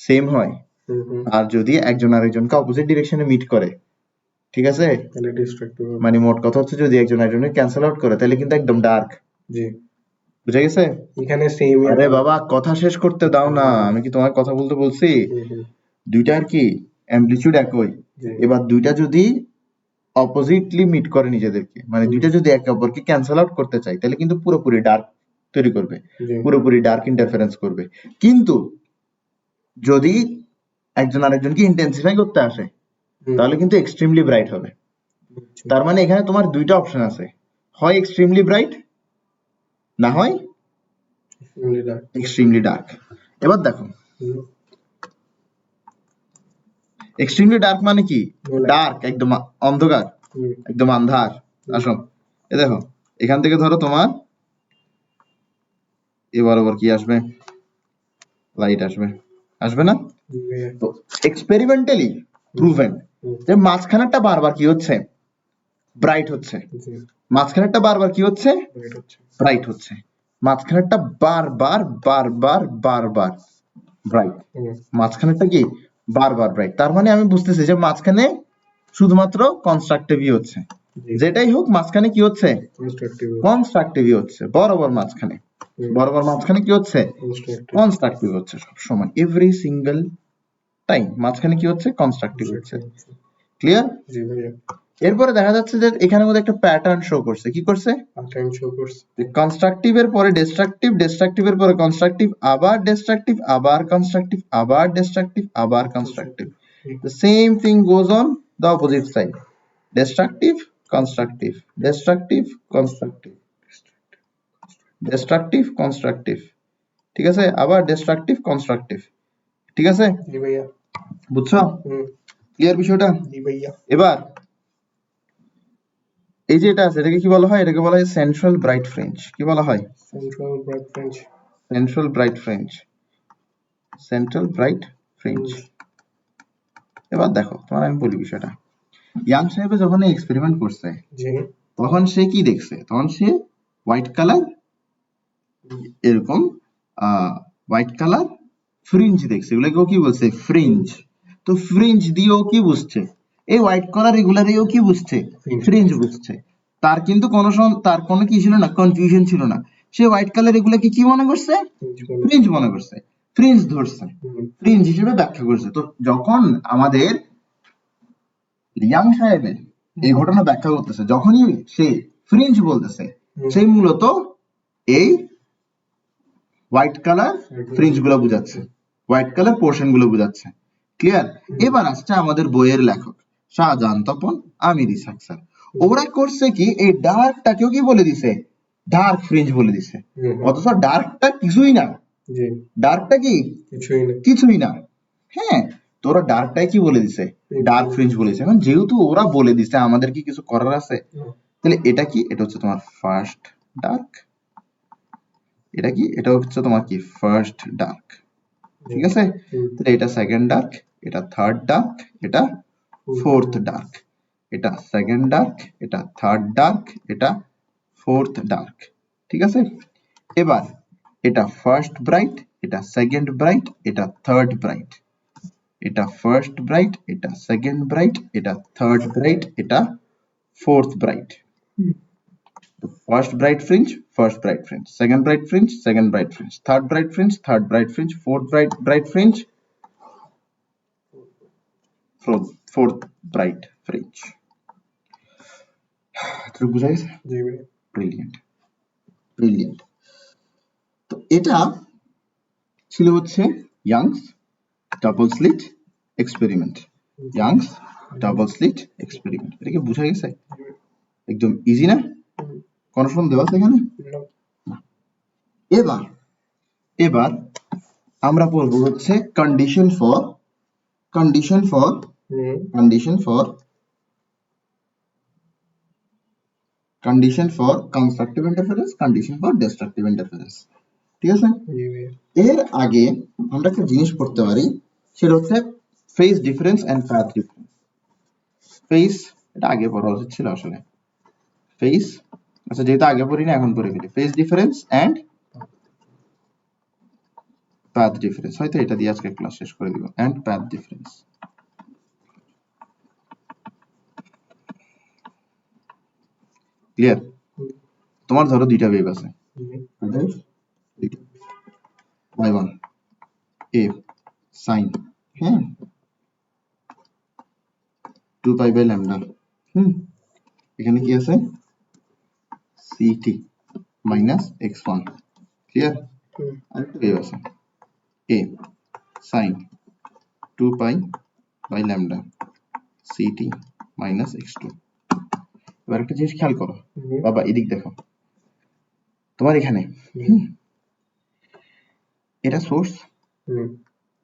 সেম হয় আর যদি একজন আরেকজনকে অপোজিট ডিরেকশনে মিট করে, ঠিক আছে, মানে মোট কথা হচ্ছে যদি একজন আরেকজনকে ক্যান্সেল আউট করে তাহলে কিন্তু একদম ডার্ক। বুঝা গেছে? এখানে সেম। আরে বাবা কথা শেষ করতে দাও না, আমি কি তোমার কথা বলতে বলছি? দুইটার কি অ্যামপ্লিটিউড একই, এবার দুইটা যদি অপোজিটলি মিট করে নিজেদেরকে, মানে দুইটা যদি একে অপরকে ক্যান্সেল আউট করতে চায় তাহলে কিন্তু পুরোপুরি ডার্ক তৈরি করবে, পুরোপুরি ডার্ক ইন্টারফারেন্স করবে। কিন্তু যদি একজন আরেকজনকে ইন্টেন্সিফাই করতে আসে তাহলে কিন্তু এক্সট্রিমলি ব্রাইট হবে। তার মানে এখানে তোমার দুইটা অপশন আছে, হয় এক্সট্রিমলি ব্রাইট, না হয় এক্সট্রিমলি ডার্ক। এবার দেখো এক্সট্রিমলি ডার্ক মানে কি? ডার্ক একদম অন্ধকার, একদম আন্ধার। আসো এ দেখো, এখান থেকে ধরো তোমার এ বরাবর কি আসবে? লাইট আসবে, আসবে না? তো এক্সপেরিমেন্টালি প্রুভেন যে মাঝখানেরটা বারবার কি হচ্ছে? ব্রাইট হচ্ছে। মাঝখানেরটা বারবার কি হচ্ছে? ব্রাইট হচ্ছে। মাঝখানেরটা বারবার বারবার বারবার ব্রাইট, মাঝখানেরটা কি বারবার ব্রাইট। তার মানে আমি বুঝতেছি যে মাঝখানে শুধুমাত্র কনস্ট্রাকটিভই হচ্ছে, যেটাই হোক মাঝখানে কি হচ্ছে? কনস্ট্রাকটিভই হচ্ছে। বরাবর মাঝখানে কি হচ্ছে? কনস্ট্রাকটিভ হচ্ছে সব সময়, এভরি সিঙ্গেল টাইম মাঝখানে কি হচ্ছে? কনস্ট্রাকটিভ হচ্ছে। ক্লিয়ার? এরপরে দেখা যাচ্ছে যে এখানের মধ্যে একটা প্যাটার্ন শো করছে। কি করছে? কনস্ট্রাকটিভের পরে ডিস্ট্রাকটিভ, ডিস্ট্রাকটিভের পরে কনস্ট্রাকটিভ, আবার ডিস্ট্রাকটিভ, আবার কনস্ট্রাকটিভ, আবার ডিস্ট্রাকটিভ, আবার constructive. The same thing goes on the opposite side. Destructive, constructive, destructive, constructive, destructive, constructive, ঠিক আছে? আবার ডিস্ট্রাকটিভ, কনস্ট্রাকটিভ, ঠিক আছে? বুঝছো? ক্লিয়ার বিষয়টা? এবার এই যে এটা আছে, এটাকে কি বলা হয়? এটাকে বলা হয় সেন্ট্রাল ব্রাইট ফ্রিঞ্জ। কি বলা হয়? Central bright fringe, central bright fringe. এবার দেখো তোমার আমি বলি বিষয়টা, ইয়াং সাহেব যখন এক্সপেরিমেন্ট করছে তখন সে কি দেখছে? তখন সে হোয়াইট কালার, এরকম হোয়াইট কালার ফ্রিঞ্জ দেখছে। এগুলোকে ও কি বলছে? ফ্রিঞ্জ। তো ফ্রিঞ্জ দিয়ে ও কি বুঝছে? এই হোয়াইট কালার এগুলারই ও কি বুঝছে? ফ্রিঞ্জ বুঝছে। তার কিন্তু তার কোনো কি ছিল না, কনফিউশন ছিল না। সে হোয়াইট কালার এগুলাকে কি মনে করছে? ফ্রিঞ্জ মনে করছে, ফ্রিঞ্জ ধরছে, ফ্রিঞ্জ হিসেবে ব্যাখ্যা করছে। তো যখন আমাদের ইয়াং সাহেবের এই ঘটনা ব্যাখ্যা করতেছে। যখনই সে ফ্রিঞ্জ বলতেছে, সেই মূলত এই হোয়াইট কালার ফ্রিঞ্জ গুলো বুঝাচ্ছে, হোয়াইট কালার পোর্শন গুলো বুঝাচ্ছে। ক্লিয়ার? এবার আসছে আমাদের বইয়ের লেখক শাহজাহান তপন, আমির ইসহাক স্যার। ওরা করছে কি, এই ডার্কটাকেও কি বলে দিছে, ডার্ক ফ্রিঞ্জ বলে দিছে। অথচ ডার্কটা কিছুই না, ডার্কটা কি কিছুই না। হ্যাঁ, তো ওরা ডার্কটাই কি বলে দিছে, ডার্ক ফ্রিঞ্জ বলেছে। এখন যেহেতু ওরা বলে দিছে, আমাদের কি কিছু করার আছে? তাহলে এটা কি, এটা হচ্ছে তোমার ফার্স্ট ডার্ক, এটা কি, এটা হচ্ছে তোমার কি ফার্স্ট ডার্ক। ঠিক আছে? তাহলে এটা সেকেন্ড ডার্ক, এটা থার্ড ডার্ক, এটা ফোর্থ ডার্ক, এটা সেকেন্ড ডার্ক, এটা থার্ড ডার্ক, এটা ফোর্থ ডার্ক। ঠিক আছে? এবার এটা ফার্স্ট ব্রাইট, এটা সেকেন্ড ব্রাইট, এটা থার্ড ব্রাইট, এটা ফার্স্ট ব্রাইট, এটা সেকেন্ড ব্রাইট, এটা থার্ড ব্রাইট, এটা fourth bright. First bright fringe, first bright fringe, second bright fringe, second bright fringe, third bright fringe, third bright fringe, fourth bright fringe, fourth bright fringe. তো বুঝা গেছে? Brilliant, brilliant. তো এটা ছিল হচ্ছে youngs double slit experiment, Young's double slit experiment. এটা কি বুঝা গেছে? একদম ইজি না? কোনো ফর্ম দেওয়া আছে এখানে? এবার এবার আমরা পড়ব হচ্ছে condition for constructive interference, condition for destructive interference. ঠিক আছে? এর আগে আমরা একটা জিনিস পড়তে পারি, সেটা হচ্ছে phase difference and path difference. Phase, এটা আগে পড়া উচিত ছিল আসলে। ফেজ, আচ্ছা যেহেতু আগে পড়ি না এখন পড়ে ফেলি। Phase difference and path difference, হয়তো এটা দিয়ে আজকে ক্লাস শেষ করে দিব। and path difference, clear? তোমার ধরো দুইটা ওয়েভ আছে, y1 a sin, হ্যাঁ, 2 pi by lambda, এখানে কি আছে, ct minus x1, ক্লিয়ার? আরেকটা ওয়েভ আছে a sin 2 pi by lambda ct minus x2। এবার একটা জিনিস খেয়াল করো বাবা, এদিক দেখো, তোমার এখানে এটা সোর্স,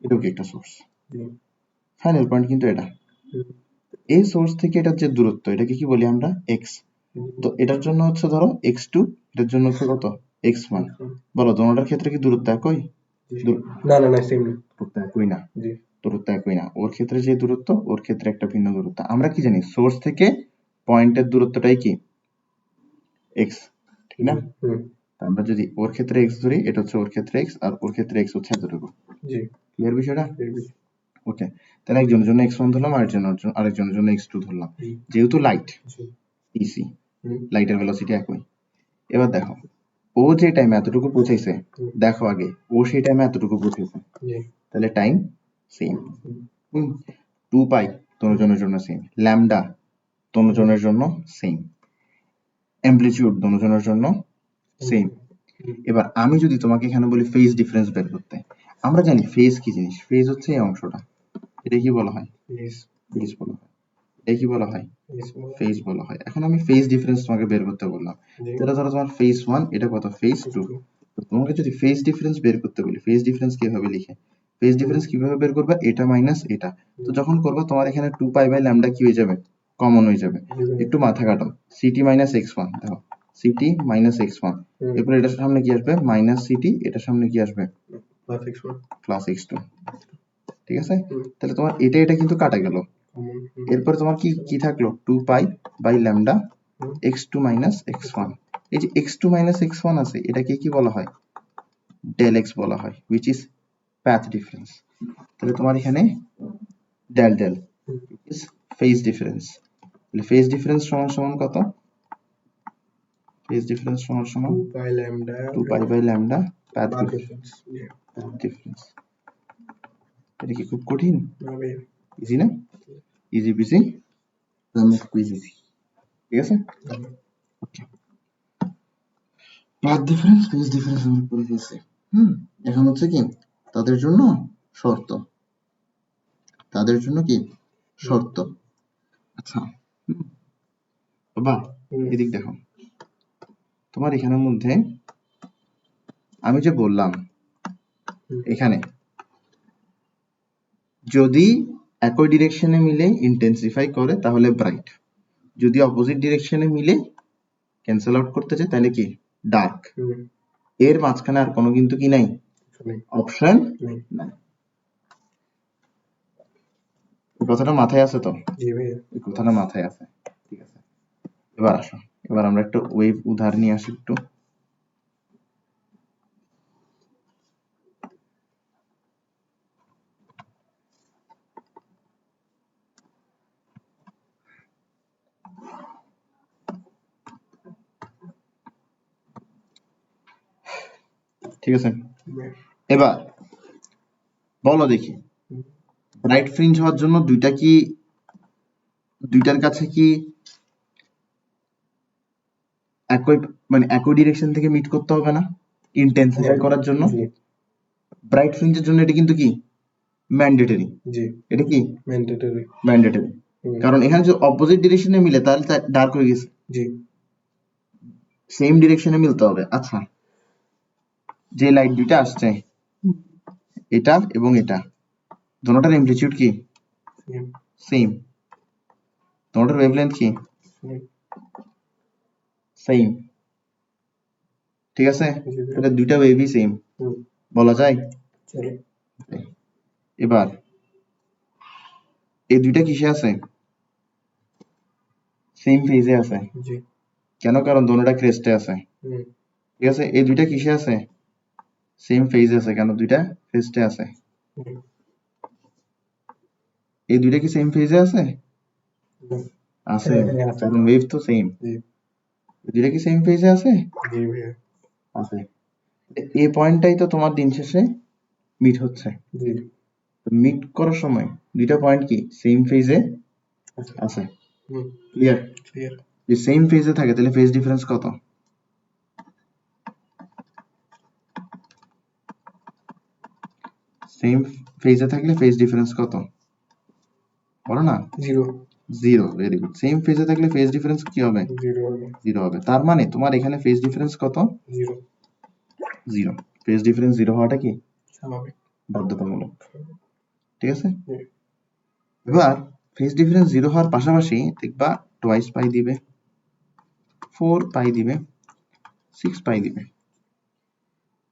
এটাও কি একটা সোর্স, ফাইনাল পয়েন্ট কিন্তু এটা। এই সোর্স থেকে এটার যে দূরত্ব, এটাকে কি বলি আমরা, x। তো এটার জন্য হচ্ছে ধরো x2, এটার জন্য হচ্ছে কত, x1। বলো দোনোটার ক্ষেত্রে কি দূরত্ব একই? না না না, সেম না, দূরত্ব একই না, দূরত্ব একই না। ওর ক্ষেত্রে যে দূরত্ব, ওর ক্ষেত্রে একটা ভিন্ন দূরত্ব। আমরা কি জানি, সোর্স থেকে পয়েন্টের দূরত্বটাই কি x, ঠিক না? আমরা যদি ওর ক্ষেত্রে x ধরি, এটা হচ্ছে ওর ক্ষেত্রে x, আর ওর ক্ষেত্রে x হচ্ছে এতটুকু। জি, ক্লিয়ার বিষয়টা? ওকে, তাহলে একজনের জন্য x1 ধরলাম, আরেকজনের জন্য x2 ধরলাম। যেহেতু লাইট ইসি, লাইটের ভেলোসিটি একই। এবার দেখো, ও যে টাইমে এতটুকু পৌঁছাইছে, দেখো আগে ও সেই টাইমে এতটুকু পৌঁছাইছে, তাহলে টাইম সেম। 2 পাই দোনোজনের জন্য সেম, ল্যামডা দোনোজনের জন্য সেম, অ্যামপ্লিটিউড দোনোজনের জন্য সেম। এবার আমি যদি তোমাকে এখানে বলি ফেজ ডিফারেন্স বের করতে, আমরা জানি ফেজ কি জিনিস, ফেজ হচ্ছে এই অংশটা, এটা কি বলা হয়, ফেজ বলা হয়। এটা কি বলা হয়, ফেজ বলা হয়। এখন আমি ফেজ ডিফারেন্স তোমাকে বের করতে বললাম, এটা ধরো তোমার ফেজ 1, এটা কত, ফেজ 2। তো তোমাকে যদি ফেজ ডিফারেন্স বের করতে বলি, ফেজ ডিফারেন্স কিভাবে লিখে, ফেজ ডিফারেন্স কিভাবে বের করবে, এটা মাইনাস এটা। তো যখন করবে তোমার এখানে 2 পাই বাই ল্যামডা কি হয়ে যাবে, কমন হয়ে যাবে। একটু মাথা কাটো, ct মাইনাস x1, দেখো ct মাইনাস x1, এরপর এটার সামনে কি আসবে, মাইনাস ct, এটার সামনে কি আসবে, প্লাস x2। ঠিক আছে? তাহলে তোমার এটা এটা কিন্তু কাটা গেল। এরপর তোমার কি কি থাকলো, 2 pi by lambda x2 minus x1। এই যে x2 মাইনাস x1 আছে, এটাকে কি বলা হয়, ডেল x বলা হয়, which is path difference। তাহলে তোমার এখানে del del is phase difference। তাহলে phase difference সমান সমান কত, phase difference সমান সমান 2 pi by lambda path difference। এটা কি খুব কঠিন? ইজি না? Easy busy, quiz easy. ঠিক আছে? Okay, path difference, phase difference আমরা করে ফেলছি। এখন হচ্ছে কি তাদের জন্য শর্ত, তাদের জন্য কি শর্ত। আচ্ছা বাবা এদিক দেখো, তোমার এখানের মধ্যে আমি যে বললাম এখানে যদি একই ডিরেকশনে মিলে ইন্টেন্সিফাই করে তাহলে ব্রাইট, যদি অপোজিট ডিরেকশনে মিলে ক্যান্সেল আউট করতে চায় তাহলে কি ডার্ক। এর মাঝখানে আর কোনো কিন্তু কি নাই, অপশন নাই। এই কথাটা মাথায় আছে তো? এই কথাটা মাথায় আছে, ঠিক আছে। এবার আসো, এবার আমরা একটা ওয়েভ উদাহরণ নিয়ে আসি একটু। ঠিক আছে, এবার বলো দেখি ব্রাইট ফ্রিঞ্জ হওয়ার জন্য দুইটার কাছে কি একই মানে একই ডিরেকশন থেকে মিট করতে হবে না ইন্টেন্সিফাই করার জন্য? ব্রাইট ফ্রিঞ্জের জন্য এটা কিন্তু কি ম্যান্ডেটরি, এটা কি ম্যান্ডেটরি, কারণ এখানে যদি অপোজিট ডিরেকশনে মিলে তাহলে ডার্ক হয়ে গেছে, সেম ডিরেকশনে মিলতে হবে। আচ্ছা যে লাইট দুইটা আসছে এটা এবং এটা, দুটোটার অ্যামপ্লিটিউড কি সেম, দুটোটার ওয়েভলেন্থ কি সেম, ঠিক আছে? তাহলে দুইটা ওয়েভই সেম বলা যায়। এবার এই দুইটা কিসে আছে, সেম ফেজে আছে। কেন? কারণ দুটোটা ক্রেস্টে আছে, ঠিক আছে? এই দুইটা কিসে আছে, সেম ফেজে আছে। কেন? দুইটা ক্রেস্টে আছে। এই দুইটা কি সেম ফেজে আছে? আছে, কারণ ওয়েভ তো সেম। এই দুইটা কি সেম ফেজে আছে? আছে। এই পয়েন্টটাই তো তোমার দিন শেষে মিট হচ্ছে। মিট করার সময় দুইটা পয়েন্ট কি সেম ফেজে আছে। ক্লিয়ার? যদি সেম ফেজে থাকে তাহলে ফেজ ডিফারেন্স কত? সেম ফেজে থাকলে ফেজ ডিফারেন্স কত বলো না? জিরো। Very good. সেম ফেজে থাকলে ফেজ ডিফারেন্স কি হবে? জিরো হবে। তার মানে তোমার এখানে ফেজ ডিফারেন্স কত? জিরো। ফেজ ডিফারেন্স জিরো হওয়াটা কি বাধ্যতামূলক, ঠিক আছে? এবার ফেজ ডিফারেন্স জিরো হওয়ার পাশাপাশি দেখবা টোয়াইস পাই দিবে, 4 পাই দিবে, 6 পাই দিবে,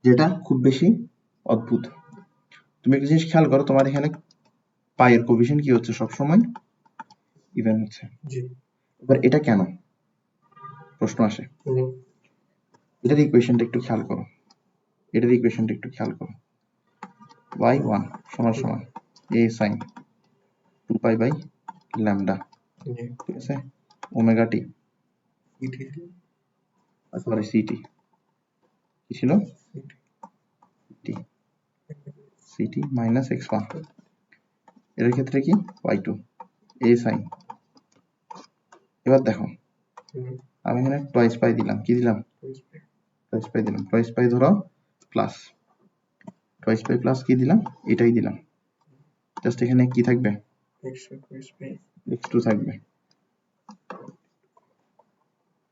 যেটা খুব বেশি অদ্ভুত। তুমি একটা জিনিস খেয়াল করো, তোমার এখানে পাইয়ের কোএফিশিয়েন্ট কি হচ্ছে সবসময় ইভেন হচ্ছে। এবার এটা কেন প্রশ্ন আসে, এটার ইকুয়েশনটা একটু খেয়াল করো, y1 সমান সমান a sin 2 pi by lambda, ঠিক আছে? ওমেগা টি সরি সিটি কি ছিল, সিটি মাইনাস x1, এর ক্ষেত্রে কি y2 a sin। এবার দেখো আমি এখানে টয়েস পাই দিলাম, কি দিলাম? টয়েস পাই ধরো প্লাস, টয়েস পাই প্লাস কি দিলাম? এটাই দিলাম। জাস্ট এখানে কি থাকবে? x2 থাকবে।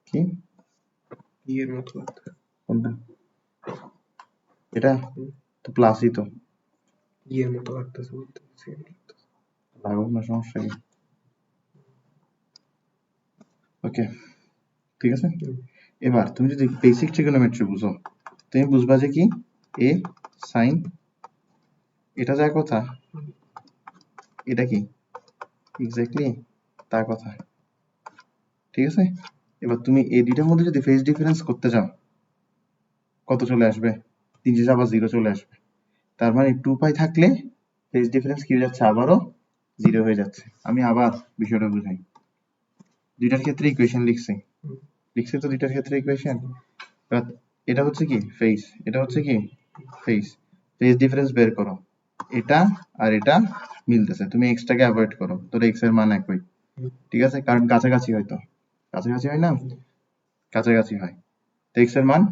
কি এর মতো কোনটা? এটা তো প্লাসই তো, এর মতো লাগতেছে, লাগুক না, সমস্যা কি? ওকে, ঠিক আছে। এবার তুমি যদি বেসিক ট্রিগোনোমেট্রি বুঝো, তুমি বুঝবা যে কি a sin, এটা যা কথা এটা কি এক্স্যাক্টলি তার কথা, ঠিক আছে? এবার তুমি এই দুইটার মধ্যে যদি ফেজ ডিফারেন্স করতে যাও কত চলে আসবে? 3 আবার 0 চলে আসবে। তার মানে 2 পাই থাকলে ফেজ ডিফারেন্স কি হয়ে যাচ্ছে? আবারও 0 হয়ে যাচ্ছে। আমি আবার বিষয়টা বুঝাই। দুইটার ক্ষেত্রে ইকুয়েশন লিখছি তো, দুইটার ক্ষেত্রে ইকুয়েশন। এটা হচ্ছে কি ফেজ, এটা হচ্ছে কি ফেজ। ফেজ ডিফারেন্স বের করো, এটা আর এটা মিলতেছে, তুমি এক্স টাকে অ্যাভয়েড করো, তোর এক্স এর মান একই, ঠিক আছে? কারণ কাছাকাছি হয়তো কাছাকাছি হয় না, কাছাকাছি হয়। তো x এর মান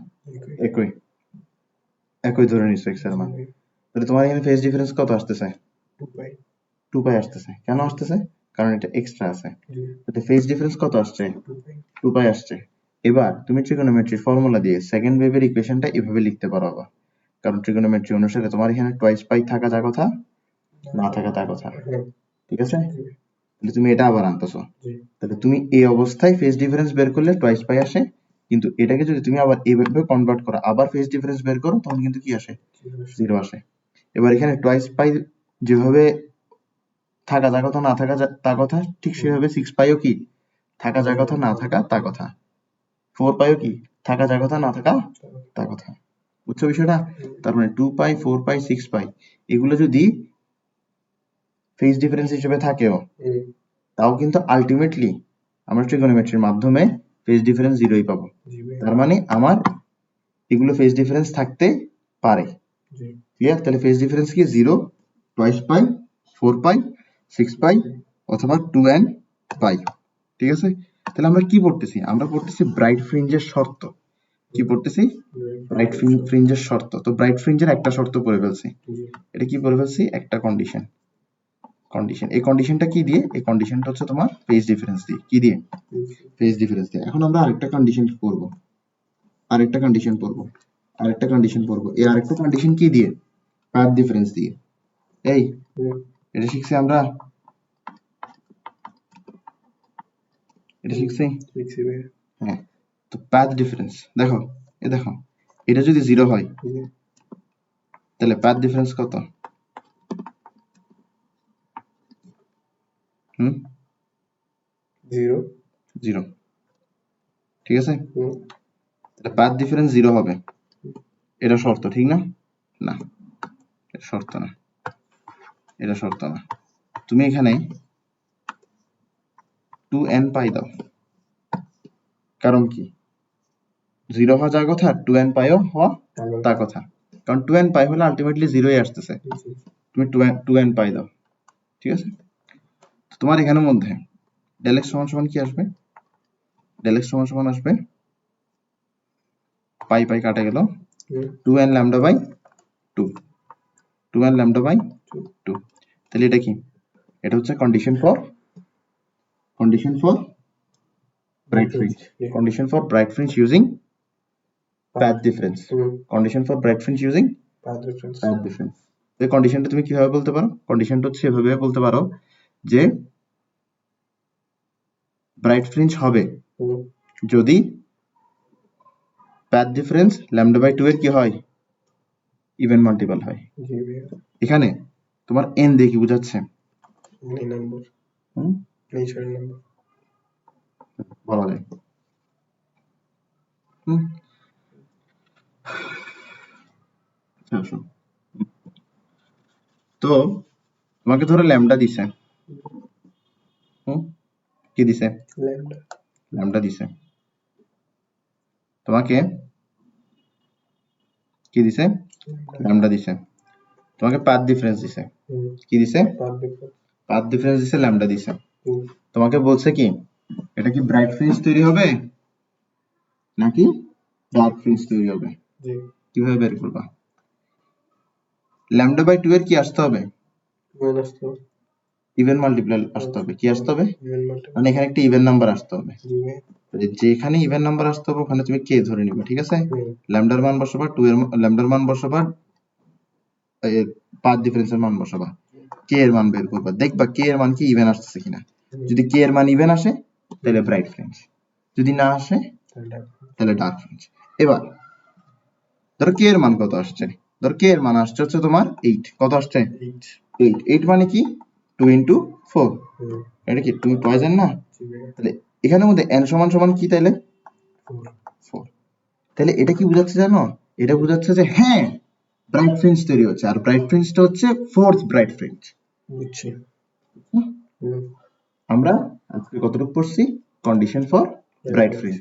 একই একই ধরে নিচ্ছ x এর মান। তাহলে তোমার এখানে ফেজ ডিফারেন্স কত আসতেছে? 2 পাই আসতেছে। কেন আসতেছে? কারণ এটা এক্সট্রা আছে। তাহলে ফেজ ডিফারেন্স কত আসছে? 2 পাই আসছে। এবার তুমি ট্রিগোনোমেট্রির ফর্মুলা দিয়ে সেকেন্ড ওয়েভের ইকুয়েশনটা এভাবে লিখতে পারো আবার, কারণ ট্রিগোনোমেট্রি অনুসারে তোমার এখানে টুয়াইস পাই থাকা যা কথা না থাকা তা কথা, ঠিক আছে? তাহলে তুমি এটা আবার আনতেছো, তাহলে তুমি এই অবস্থায় ফেজ ডিফারেন্স বের করলে টুয়াইস পাই আসে, কিন্তু এটাকে যদি তুমি আবার এইভাবে কনভার্ট করো, আবার ফেজ ডিফারেন্স বের করো, তখন কিন্তু কি আসে? 0 আসে। এবার এখানে টুয়াইস পাই যেভাবে থাকা যা কথা না থাকা তা কথা, ঠিক সেভাবে 6 পাইও কি থাকা যা কথা না থাকা তা কথা, 4 পাইও কি থাকা যা কথা না থাকা তা কথা। বুঝছো বিষয়টা? তার মানে 2 পাই, 4 পাই, 6 পাই এগুলো যদি ফেজ ডিফারেন্স হিসেবে থাকেও, তাও কিন্তু আলটিমেটলি আমরা ট্রিগোনোমেট্রির মাধ্যমে ফেজ ডিফারেন্স 0ই পাবো। তার মানে আমার এগুলো ফেজ ডিফারেন্স থাকতে পারে। ক্লিয়ার? তাহলে ফেজ ডিফারেন্স কি? 0, টুয়াইস পাই, 4 পাই, 6 পাই অথবা 2n পাই। ঠিক আছে? তাহলে আমরা কি পড়তেছি? আমরা পড়তেছি ব্রাইট ফ্রিঞ্জের শর্ত। কি পড়তেছি? ব্রাইট ফ্রিঞ্জের শর্ত। তো ব্রাইট ফ্রিঞ্জের একটা শর্ত পড়ে ফেলছি। এটা কি পড়ে ফেলছি? একটা কন্ডিশন। এই কন্ডিশনটা কি দিয়ে? এই কন্ডিশনটা হচ্ছে তোমার ফেজ ডিফারেন্স দিয়ে। কি দিয়ে? ফেজ ডিফারেন্স দিয়ে। এখন আমরা আরেকটা কন্ডিশন পড়বো। এই আরেকটা কন্ডিশন কি দিয়ে? পাথ ডিফারেন্স দিয়ে। এই এটা শিখছি আমরা, এটা শিখছি। হ্যাঁ, তো পাথ ডিফারেন্স দেখো, দেখো এটা যদি 0 হয় তাহলে পাথ ডিফারেন্স কত? 0। ঠিক আছে? তাহলে পাথ ডিফারেন্স 0 হবে, এটা শর্ত, ঠিক না? না, এটা শর্ত না, এটা শর্ত না। তুমি এখানে 2n পাই দাও, কারণ কি? 0 হওয়া যার কথা, 2n পাইও হওয়া তার কথা, কারণ 2n পাই হলে আলটিমেটলি 0ই আসতেছে। তুমি 2n পাই দাও, ঠিক আছে? তোমার এখানের মধ্যে del x সমান সমান কি আসবে? del x সমান সমান আসবে পাই পাই কাটা গেল 2n lambda by 2, 2n lambda by 2। তাহলে এটা কি? এটা হচ্ছে condition for bright fringe, condition for bright fringe using path difference, condition for bright fringe using path difference. এই কন্ডিশনটা তুমি কিভাবে বলতে পারো? কন্ডিশনটা হচ্ছে এভাবে বলতে পারো যে ব্রাইট ফ্রিঞ্জ হবে যদি পাথ ডিফারেন্স lambda by 2 এর কি হয়? ইভেন মাল্টিপল হয়। এখানে তোমার n দিয়ে কি বোঝাচ্ছে? বলা যায়। তো তোমাকে ধরো ল্যামডা দিছে, কি দিছে? ল্যামডা দিছে। তোমাকে কি দিছে? ল্যামডা দিছে। তোমাকে পাথ ডিফারেন্স দিছে। কি দিছে? পাথ ডিফারেন্স দিছে, ল্যামডা দিছে। তোমাকে বলছে কি এটা কি ব্রাইট ফ্রিঞ্জ তৈরি হবে নাকি ডার্ক ফ্রিঞ্জ তৈরি হবে? কিভাবে বের করবা? ল্যামডা বাই 2 এর কি আসতে হবে? ইভেন মাল্টিপ্লাই আসতে হবে। কি আসতে হবে? মানে এখানে একটা ইভেন নাম্বার আসতে হবে। যেখানে ইভেন নাম্বার আসতে হবে ওখানে তুমি কে ধরে নিবে, ঠিক আছে? ল্যামডার মান বসাবা, 2 এর ল্যামডার মান বসাবা, পাথ ডিফারেন্সের মান বসাবা, কে এর মান বের করবা, দেখবা কে এর মান কি ইভেন আসছে কিনা। যদি কে এর মান ইভেন আসে তাহলে ব্রাইট ফ্রিঞ্জ, যদি না আসে তাহলে ডার্ক ফ্রিঞ্জ। এবার ধরো কে এর মান কত আসছে? ধরো কে এর মান আসছে হচ্ছে তোমার 8। কত আসছে? 8 মানে কি? 2 into 4। এটা কি 2 পয়জন না? তাহলে এখানের মধ্যে n সমান সমান কি তাহলে? 4। তাহলে এটা কি বোঝাচ্ছে জানো? এটা বোঝাচ্ছে যে হ্যাঁ ব্রাইট ফ্রিঞ্জ তৈরি হচ্ছে, আর ব্রাইট ফ্রিঞ্জটা হচ্ছে ফোর্থ ব্রাইট ফ্রিঞ্জ। বুঝছি। আমরা আজকে কতটুকু পড়ছি? Condition for bright fringe.